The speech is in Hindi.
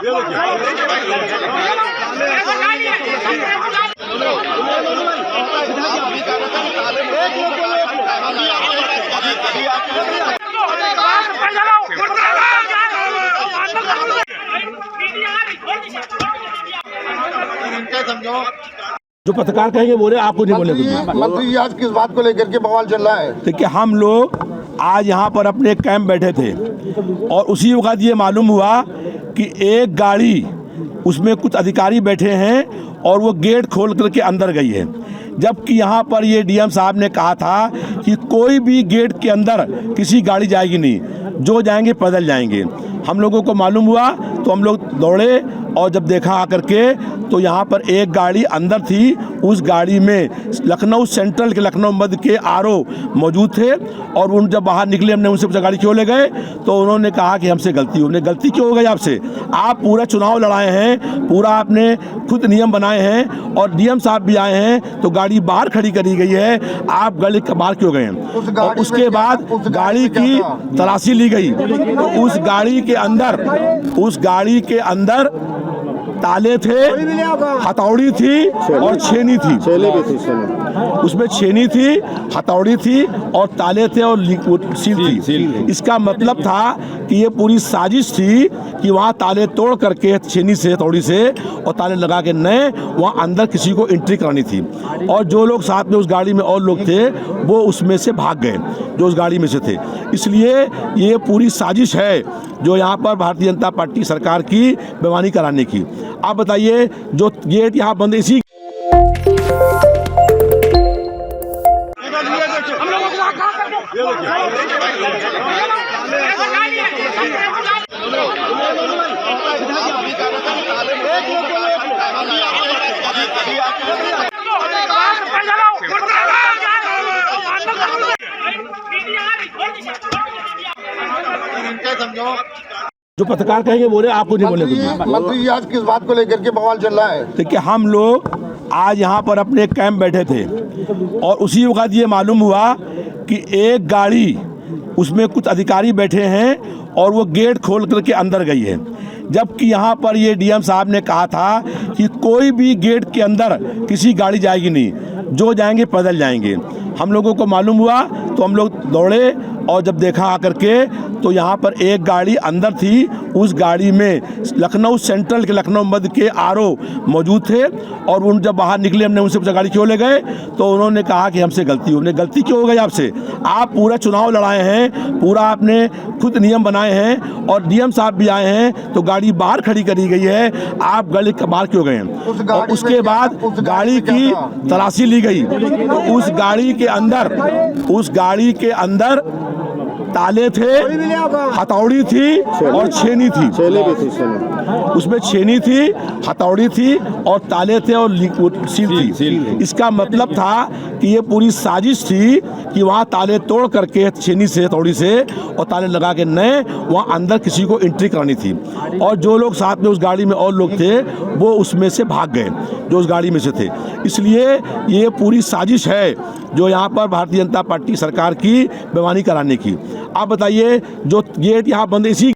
जो पत्रकार कहेंगे बोले, आपको नहीं बोले। मंत्री जी आज किस बात को लेकर के बवाल चल रहा है? देखिए, हम लोग आज यहाँ पर अपने कैंप बैठे थे और उसी वक्त ये मालूम हुआ कि एक गाड़ी, उसमें कुछ अधिकारी बैठे हैं और वो गेट खोल करके अंदर गई है, जबकि यहाँ पर ये डीएम साहब ने कहा था कि कोई भी गेट के अंदर किसी गाड़ी जाएगी नहीं, जो जाएंगे पैदल जाएंगे। हम लोगों को मालूम हुआ तो हम लोग दौड़े और जब देखा आकर के तो यहाँ पर एक गाड़ी अंदर थी। उस गाड़ी में लखनऊ सेंट्रल के, लखनऊ मध्य के आरओ मौजूद थे और उन जब बाहर निकले, हमने उनसे पूछा गाड़ी क्यों ले गए, तो उन्होंने कहा कि हमसे गलती हुई। गलती क्यों हो गई आपसे? आप पूरा चुनाव लड़ाए हैं, पूरा आपने खुद नियम बनाए हैं और डीएम साहब भी आए हैं, तो गाड़ी बाहर खड़ी करी गई है, आप गली के बाहर क्यों गए? और उसके बाद गाड़ी की तलाशी ली गई तो उस गाड़ी के अंदर ताले थे, हथौड़ी थी और छेनी थी। उसमें छेनी थी, हथौड़ी थी और ताले थे और सील थी। इसका मतलब था कि ये पूरी साजिश थी कि वहाँ ताले तोड़ करके छेनी से, हथौड़ी से और ताले लगा के नए वहाँ अंदर किसी को एंट्री करानी थी। और जो लोग साथ में उस गाड़ी में और लोग थे वो उसमें से भाग गए, जो उस गाड़ी में से थे। इसलिए ये पूरी साजिश है जो यहाँ पर भारतीय जनता पार्टी सरकार की बेईमानी कराने की। आप बताइए, जो गेट यहाँ बंद इसी जो पत्रकार कहेंगे बोले, आपको नहीं बोले। मंत्री जी आज किस बात को लेकर के बवाल चल रहा है? देखिए, हम लोग आज यहाँ पर अपने कैंप बैठे थे और उसी वक्त ये मालूम हुआ कि एक गाड़ी, उसमें कुछ अधिकारी बैठे हैं और वो गेट खोल करके अंदर गई है, जबकि यहाँ पर ये डीएम साहब ने कहा था कि कोई भी गेट के अंदर किसी गाड़ी जाएगी नहीं, जो जाएंगे पैदल जाएंगे। हम लोगों को मालूम हुआ तो हम लोग दौड़े और जब देखा आकर के तो यहाँ पर एक गाड़ी अंदर थी। उस गाड़ी में लखनऊ सेंट्रल के, लखनऊ मध्य के आरओ मौजूद थे और उन जब बाहर निकले, हमने उनसे पूछा गाड़ी क्यों ले गए, तो उन्होंने कहा कि हमसे गलती हुई। गलती क्यों हो गई आपसे? आप पूरा चुनाव लड़ाए हैं, पूरा आपने खुद नियम बनाए हैं और डीएम साहब भी आए हैं, तो गाड़ी बाहर खड़ी करी गई है, आप गली के बाहर क्यों गए? और उसके बाद गाड़ी की तलाशी ली गई तो उस गाड़ी के अंदर ताले थे, हथौड़ी थी और छेनी थी। उसमें छेनी थी, हथौड़ी थी और ताले थे और सील थी। इसका मतलब था कि ये पूरी साजिश थी कि वहाँ ताले तोड़ करके छेनी से, हथौड़ी से और ताले लगा के नए वहाँ अंदर किसी को एंट्री करानी थी। और जो लोग साथ में उस गाड़ी में और लोग थे वो उसमें से भाग गए, जो उस गाड़ी में से थे। इसलिए ये पूरी साजिश है जो यहाँ पर भारतीय जनता पार्टी सरकार की बेईमानी कराने की। आप बताइए, जो गेट यहाँ बंद इसी